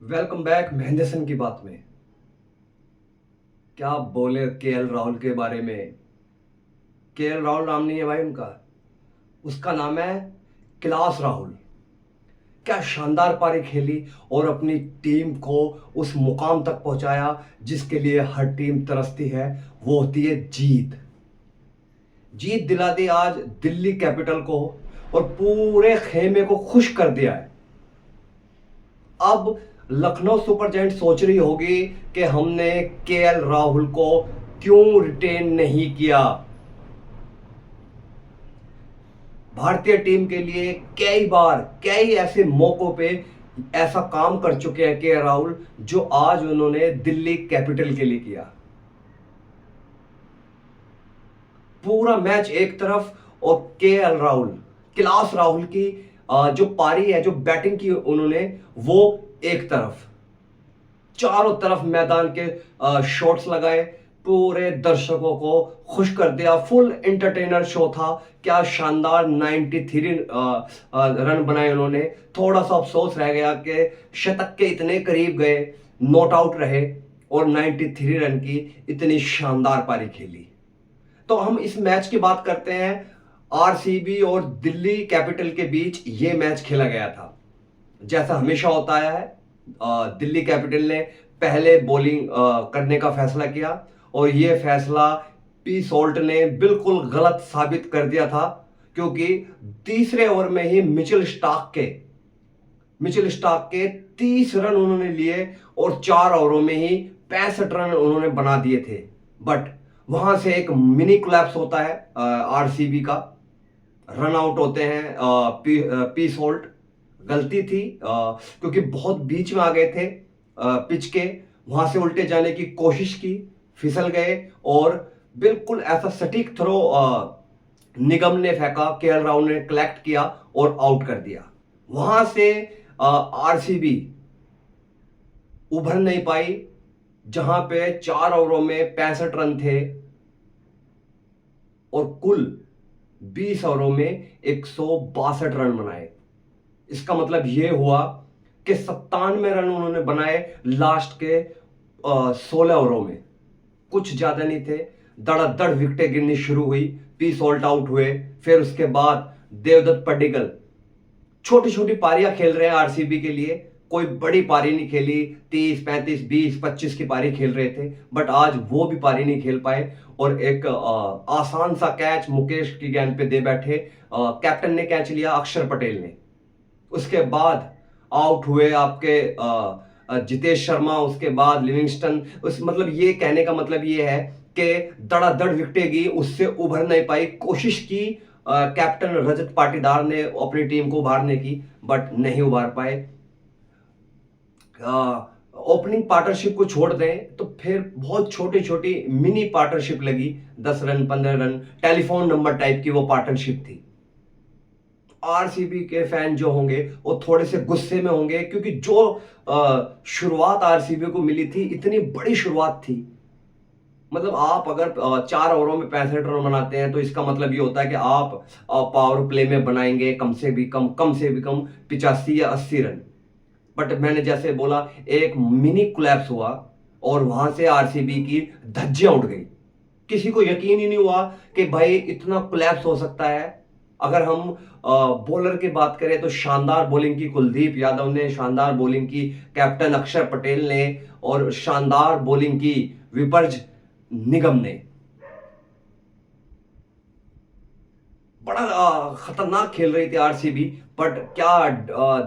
Welcome back Mahendra Singh की बात में। क्या बोले केएल राहुल के बारे में। केएल राहुल नाम नहीं है भाई उनका, उसका नाम है क्लास राहुल। क्या शानदार पारी खेली और अपनी टीम को उस मुकाम तक पहुंचाया जिसके लिए हर टीम तरसती है। वो होती है जीत। जीत दिला दी आज दिल्ली कैपिटल को और पूरे खेमे को खुश कर दिया है। अब लखनऊ सुपर जायंट सोच रही होगी कि हमने केएल राहुल को क्यों रिटेन नहीं किया। भारतीय टीम के लिए कई ऐसे मौकों पे ऐसा काम कर चुके हैं केएल राहुल, जो आज उन्होंने दिल्ली कैपिटल के लिए किया। पूरा मैच एक तरफ और केएल राहुल, क्लास राहुल की जो पारी है, जो बैटिंग की उन्होंने, वो एक तरफ। चारों तरफ मैदान के शॉट्स लगाए, पूरे दर्शकों को खुश कर दिया। फुल एंटरटेनर शो था। क्या शानदार 93 रन बनाए उन्होंने। थोड़ा सा अफसोस रह गया कि शतक के इतने करीब गए, नॉट आउट रहे और 93 रन की इतनी शानदार पारी खेली। तो हम इस मैच की बात करते हैं। आरसीबी और दिल्ली कैपिटल के बीच ये मैच खेला गया था। जैसा हमेशा होता है, दिल्ली कैपिटल ने पहले बॉलिंग करने का फैसला किया और ये फैसला पी सोल्ट ने बिल्कुल गलत साबित कर दिया था, क्योंकि तीसरे ओवर में ही मिचेल स्टार्क के 30 रन उन्होंने लिए और 4 ओवरों में ही 65 रन उन्होंने बना दिए थे। बट वहां से एक मिनी कोलैप्स होता है आरसीबी का, रन आउट होते हैं। पी सोल्ट गलती थी, क्योंकि बहुत बीच में आ गए थे पिच के, वहां से उल्टे जाने की कोशिश की, फिसल गए और बिल्कुल ऐसा सटीक थ्रो निगम ने फेंका, केएल राहुल ने कलेक्ट किया और आउट कर दिया। वहां से आरसीबी उभर नहीं पाई, जहां पे 4 ओवरों में 65 रन थे और कुल 20 ओवरों में 162 रन बनाए। इसका मतलब यह हुआ कि 97 रन उन्होंने बनाए लास्ट के 16 ओवरों में। कुछ ज्यादा नहीं थे। धड़ाधड़ विकेटें गिरनी शुरू हुई, पी सोल्ट आउट हुए, फिर उसके बाद देवदत्त पडिक्कल। छोटी छोटी पारियां खेल रहे हैं आरसीबी के लिए, कोई बड़ी पारी नहीं खेली। 30, 35, 20, 25 की पारी खेल रहे थे, बट आज वो भी पारी नहीं खेल पाए और एक आसान सा कैच मुकेश की गेंद पे दे बैठे। कैप्टन ने कैच लिया, अक्षर पटेल ने। उसके बाद आउट हुए आपके जितेश शर्मा, उसके बाद लिविंगस्टन। उस मतलब ये कहने का मतलब ये है कि धड़ाधड़ विकेटें गई, उससे उभर नहीं पाई। कोशिश की कैप्टन रजत पाटीदार ने अपनी टीम को उभारने की, बट नहीं उभार पाए। ओपनिंग पार्टनरशिप को छोड़ दें तो फिर बहुत छोटी छोटी मिनी पार्टनरशिप लगी, 10 run 15 run, telephone number type की वो पार्टनरशिप थी। आरसीबी के फैन जो होंगे वो थोड़े से गुस्से में होंगे, क्योंकि जो शुरुआत आरसीबी को मिली थी, इतनी बड़ी शुरुआत थी। मतलब आप अगर 4 ओवरों में 65 रन बनाते हैं तो इसका मतलब ये होता है कि आप पावर प्ले में बनाएंगे कम से भी कम 85 या 80 रन। बट मैंने जैसे बोला, एक मिनी कोलैप्स हुआ और वहां से आरसीबी की धज्जियां उड़ गई। किसी को यकीन ही नहीं हुआ कि भाई इतना कोलैप्स हो सकता है। अगर हम बॉलर की बात करें तो शानदार बॉलिंग की कुलदीप यादव ने, शानदार बॉलिंग की कैप्टन अक्षर पटेल ने और शानदार बॉलिंग की विपर्ज निगम ने। बड़ा खतरनाक खेल रही थी आरसीबी। बट क्या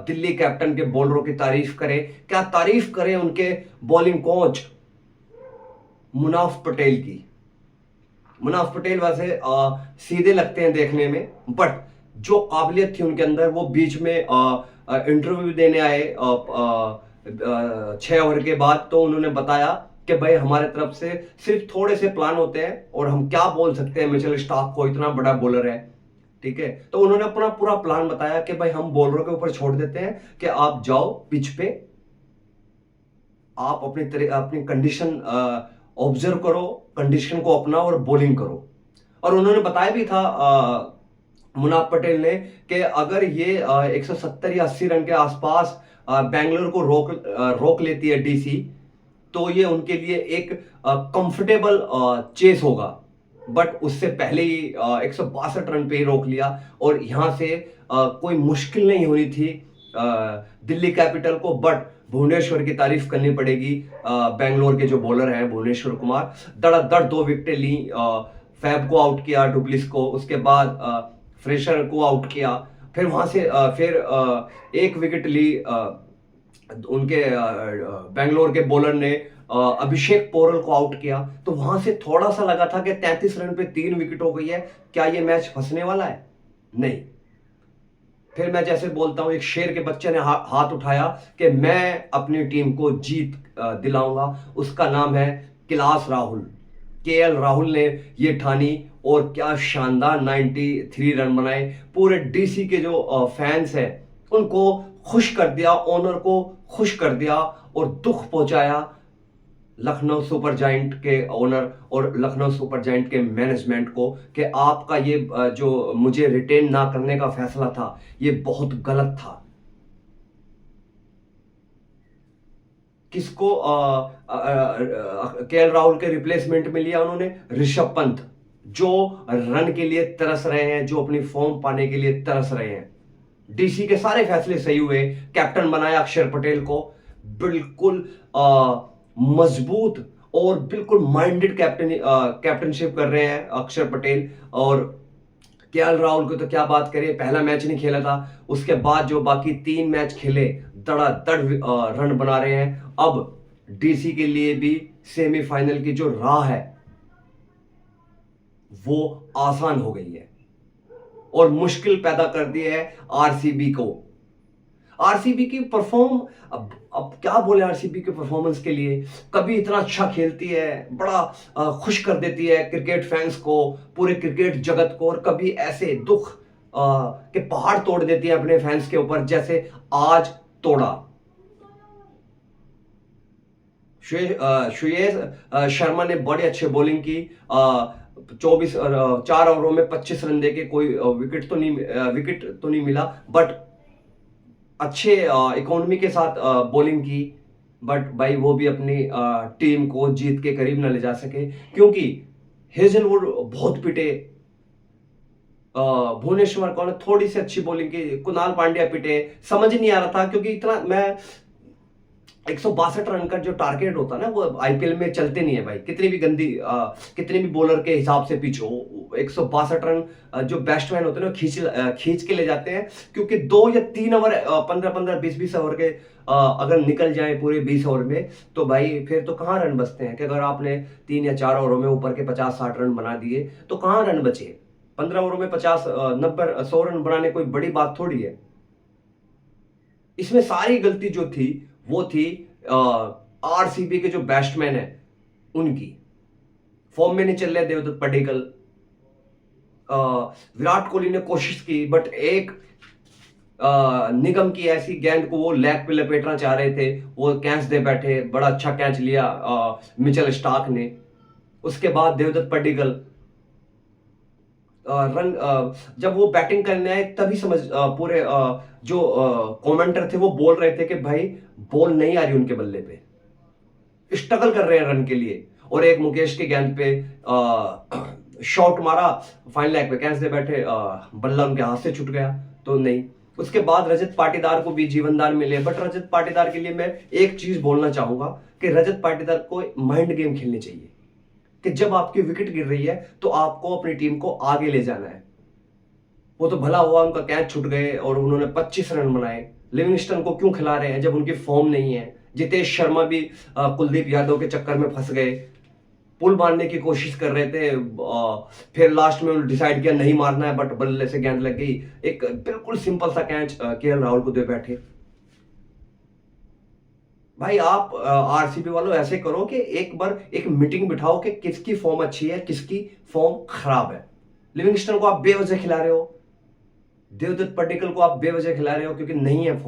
दिल्ली कैप्टन के बॉलरों की तारीफ करें, क्या तारीफ करें उनके बॉलिंग कोच मुनाफ पटेल की। मुनाफ पटेल वैसे सीधे लगते हैं देखने में, बट जो काबिलियत थी उनके अंदर, वो बीच में इंटरव्यू देने आए 6 ओवर के बाद, तो उन्होंने बताया कि भाई हमारे तरफ से सिर्फ थोड़े से प्लान होते हैं और हम क्या बोल सकते हैं मिचेल स्टार्क को, इतना बड़ा बॉलर है, ठीक है। तो उन्होंने अपना पूरा प्लान बताया कि भाई हम बॉलरों के ऊपर छोड़ देते हैं कि आप जाओ पिच पे, आप अपनी कंडीशन ऑब्जर्व करो, कंडीशन को अपनाओ और बॉलिंग करो। और उन्होंने बताया भी था मुनाफ पटेल ने कि अगर ये 170 या 80 रन के आसपास बेंगलोर को रोक लेती है डीसी, तो ये उनके लिए एक कंफर्टेबल चेस होगा। बट उससे पहले ही 162 रन पे ही रोक लिया, और यहां से कोई मुश्किल नहीं हुई थी दिल्ली कैपिटल को। बट भुवनेश्वर की तारीफ करनी पड़ेगी, बेंगलोर के जो बॉलर हैं भुवनेश्वर कुमार, धड़ाधड़ 2 विकेटें ली। फैब को आउट किया, डुप्लिस को, उसके बाद फ्रेशर को आउट किया, फिर वहां से फिर 1 विकेट ली उनके बेंगलोर के बॉलर ने, अभिषेक पोरल को आउट किया। तो वहां से थोड़ा सा लगा था कि 33 रन पे 3 विकेट हो गई है, क्या ये मैच फंसने वाला है? नहीं। फिर मैं जैसे बोलता हूं, एक शेर के बच्चे ने हाथ उठाया कि मैं अपनी टीम को जीत दिलाऊंगा। उसका नाम है कैलाश राहुल। केएल राहुल ने ये ठानी, और क्या शानदार 93 रन बनाए। पूरे डीसी के जो फैंस हैं उनको खुश कर दिया, ओनर को खुश कर दिया, और दुख पहुंचाया लखनऊ सुपर जायंट के ओनर और लखनऊ सुपर जायंट के मैनेजमेंट को, कि आपका ये जो मुझे रिटेन ना करने का फैसला था, ये बहुत गलत था। किसको केएल राहुल के रिप्लेसमेंट में लिया उन्होंने? ऋषभ पंत, जो रन के लिए तरस रहे हैं, जो अपनी फॉर्म पाने के लिए तरस रहे हैं। डीसी के सारे फैसले सही हुए। कैप्टन बनाया अक्षर पटेल को, बिल्कुल मजबूत और बिल्कुल माइंडेड कैप्टनशिप कर रहे हैं अक्षर पटेल। और केएल राहुल को तो क्या बात करें, पहला मैच नहीं खेला था, उसके बाद जो बाकी 3 मैच खेले धड़ाधड़ रन बना रहे हैं। अब डीसी के लिए भी सेमीफाइनल की जो राह है वो आसान हो गई है, और मुश्किल पैदा कर दी है आरसीबी को। आरसीबी की अब क्या बोले आरसीबी के परफॉर्मेंस के लिए। कभी इतना अच्छा खेलती है, बड़ा खुश कर देती है क्रिकेट फैंस को, पूरे क्रिकेट जगत को, और कभी ऐसे दुख के पहाड़ तोड़ देती है अपने फैंस के ऊपर, जैसे आज तोड़ा। श्रेयस शर्मा ने बड़ी अच्छी बॉलिंग की, 4 ओवरों में 25 रन देके कोई विकेट तो नहीं मिला, बट अच्छे इकोनॉमी के साथ बॉलिंग की। बट भाई वो भी अपनी टीम को जीत के करीब ना ले जा सके, क्योंकि हेजलवुड बहुत पिटे, भुवनेश्वर कौन थोड़ी सी अच्छी बॉलिंग की, कुणाल पांड्या पिटे। समझ नहीं आ रहा था, क्योंकि इतना मैं 162 रन का जो टारगेट होता है ना, वो आईपीएल में चलते नहीं है भाई। कितने भी बॉलर के हिसाब से पिच हो, 162 रन जो बैट्समैन होते हैं ना खींच के ले जाते हैं, क्योंकि 2 या 3 ओवर 15-15 20-20 ओवर के अगर निकल जाए पूरे 20 ओवर में, तो भाई फिर तो कहाँ रन बचते हैं। कि अगर आपने 3 या 4 ओवरों में ऊपर के 50-60 रन बना दिए, तो कहाँ रन बचे? 15 ओवरों में 50-90-100 रन बनाने कोई बड़ी बात थोड़ी है। इसमें सारी गलती जो थी वो थी आरसीबी के जो बैट्समैन है उनकी। फॉर्म में नहीं चल रहे देवदत्त पडिक्कल। विराट कोहली ने कोशिश की, बट एक निगम की ऐसी गेंद को वो लेग पे लपेटना चाह रहे थे, वो कैच दे बैठे। बड़ा अच्छा कैच लिया मिचेल स्टार्क ने। उसके बाद देवदत्त पडिक्कल जब वो बैटिंग करने आए, तभी समझ पूरे जो कमेंटर थे वो बोल रहे थे कि भाई बॉल नहीं आ रही उनके बल्ले पे, स्ट्रगल कर रहे हैं रन के लिए। और एक मुकेश की गेंद पे शॉट मारा, फाइन लेग पे कैच दे बैठे, बल्ला उनके हाथ से छूट गया, तो नहीं। उसके बाद रजत पाटीदार को भी जीवनदान मिले, बट रजत पाटीदार के लिए मैं एक चीज बोलना चाहूंगा कि रजत पाटीदार को माइंड गेम खेलनी चाहिए, कि जब आपकी विकेट गिर रही है तो आपको अपनी टीम को आगे ले जाना है। वो तो भला हुआ उनका कैच छूट गए और उन्होंने 25 रन बनाए। लिविंगस्टन को क्यों खिला रहे हैं जब उनकी फॉर्म नहीं है? जितेश शर्मा भी कुलदीप यादव के चक्कर में फंस गए, पुल मारने की कोशिश कर रहे थे, फिर लास्ट में उन्होंने डिसाइड किया नहीं मारना है, बट बल्ले से गेंद लग गई। एक बिल्कुल सिंपल सा कैच केएल राहुल को दे बैठे। भाई आप आरसीबी वालों ऐसे करो कि एक बार एक मीटिंग बिठाओ कि किसकी फॉर्म अच्छी है, किसकी फॉर्म खराब है। लिविंगस्टन को आप बेवजह खिला रहे हो, देवदत्त पडिक्कल को आप बेवजह खिला रहे हो क्योंकि नहीं है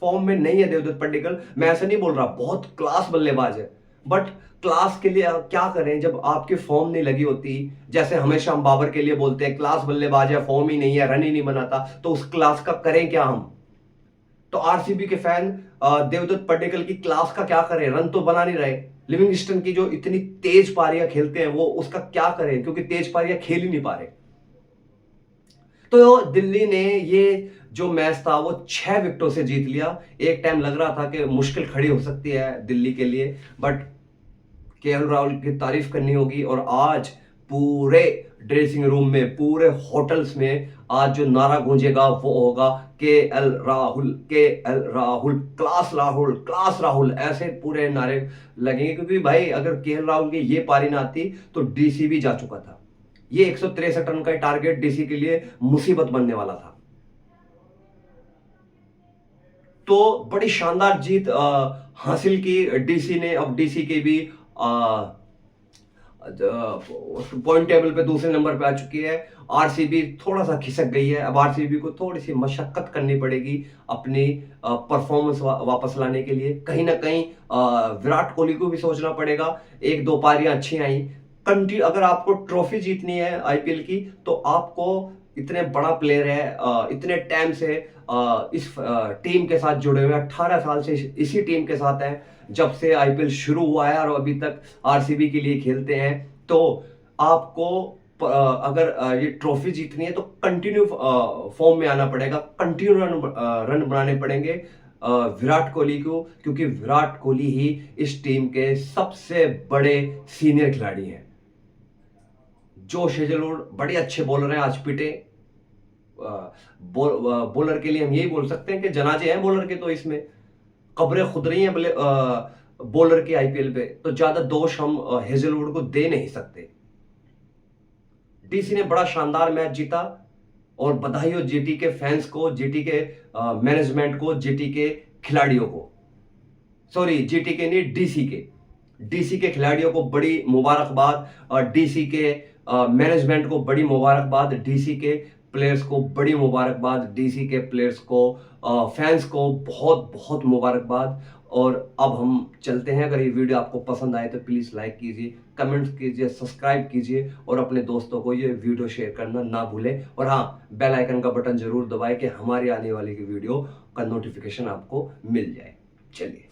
फॉर्म में नहीं है देवदत्त पडिक्कल। मैं ऐसा नहीं बोल रहा, बहुत क्लास बल्लेबाज है, बट क्लास के लिए क्या करें जब आपकी फॉर्म नहीं लगी होती। जैसे हमेशा हम बाबर के लिए बोलते हैं क्लास बल्लेबाज है, फॉर्म ही नहीं है, रन ही नहीं बनाता, तो उस क्लास का करें क्या हम। तो आरसीबी के फैन देवदत्त पड्डीकल की क्लास का क्या करें, रन तो बना नहीं रहे। लिविंगस्टन की जो इतनी तेज पारियां खेलते हैं वो उसका क्या करें, क्योंकि तेज पारियां खेल ही नहीं पा रहे। तो दिल्ली ने ये जो मैच था वो 6 विकेटों से जीत लिया। एक टाइम लग रहा था कि मुश्किल खड़ी हो सकती है दिल्ली के लिए, बट केएल राहुल की तारीफ करनी होगी। और आज पूरे ड्रेसिंग रूम में, पूरे होटल्स में आज जो नारा गूंजेगा वो होगा KL Rahul, KL Rahul, class Rahul, class Rahul, ऐसे पूरे नारे लगेंगे। क्योंकि भाई अगर केएल राहुल की ये पारी ना आती तो डीसी भी जा चुका था। ये 163 रन का टारगेट डीसी के लिए मुसीबत बनने वाला था। तो बड़ी शानदार जीत हासिल की डीसी ने। अब डीसी के भी पॉइंट टेबल पे दूसरे नंबर पे आ चुकी है। आरसीबी थोड़ा सा खिसक गई है। अब आरसीबी को थोड़ी सी मशक्कत करनी पड़ेगी अपनी परफॉर्मेंस वापस लाने के लिए। कहीं ना कहीं विराट कोहली को भी सोचना पड़ेगा। एक दो पारियां अच्छी आई, कंटिन्यू अगर आपको ट्रॉफी जीतनी है आईपीएल की तो आपको, इतने बड़ा प्लेयर है, इतने टाइम से इस टीम के साथ जुड़े हुए, 18 साल से इसी टीम के साथ है, जब से आईपीएल शुरू हुआ है और अभी तक आरसीबी के लिए खेलते हैं। तो आपको अगर ये ट्रॉफी जीतनी है तो कंटिन्यू फॉर्म में आना पड़ेगा, कंटिन्यू रन बनाने पड़ेंगे विराट कोहली को, क्योंकि विराट कोहली ही इस टीम के सबसे बड़े सीनियर खिलाड़ी हैं। जोश हेजलवुड बड़े अच्छे बॉलर हैं, आज पिटे। बॉलर के लिए हम यही बोल सकते हैं कि जनाजे हैं बॉलर के, तो इसमें कब्रें खुद रही हैं बॉलर के आईपीएल पे, तो ज्यादा दोष हम हेजलवुड को दे नहीं सकते। डीसी ने बड़ा शानदार मैच जीता और बधाई हो जीटी के फैंस को, जीटी के मैनेजमेंट को, जीटी के खिलाड़ियों को। सॉरी, जीटी के नहीं, डीसी के खिलाड़ियों को बड़ी मुबारकबाद, और डीसी के मैनेजमेंट को बड़ी मुबारकबाद, डीसी के प्लेयर्स को बड़ी मुबारकबाद, डीसी के प्लेयर्स को, फैंस को बहुत बहुत मुबारकबाद। और अब हम चलते हैं। अगर ये वीडियो आपको पसंद आए तो प्लीज़ लाइक कीजिए, कमेंट्स कीजिए, सब्सक्राइब कीजिए और अपने दोस्तों को ये वीडियो शेयर करना ना भूलें। और हाँ, बेल आइकन का बटन जरूर दबाएं कि हमारी आने वाली की वीडियो का नोटिफिकेशन आपको मिल जाए। चलिए।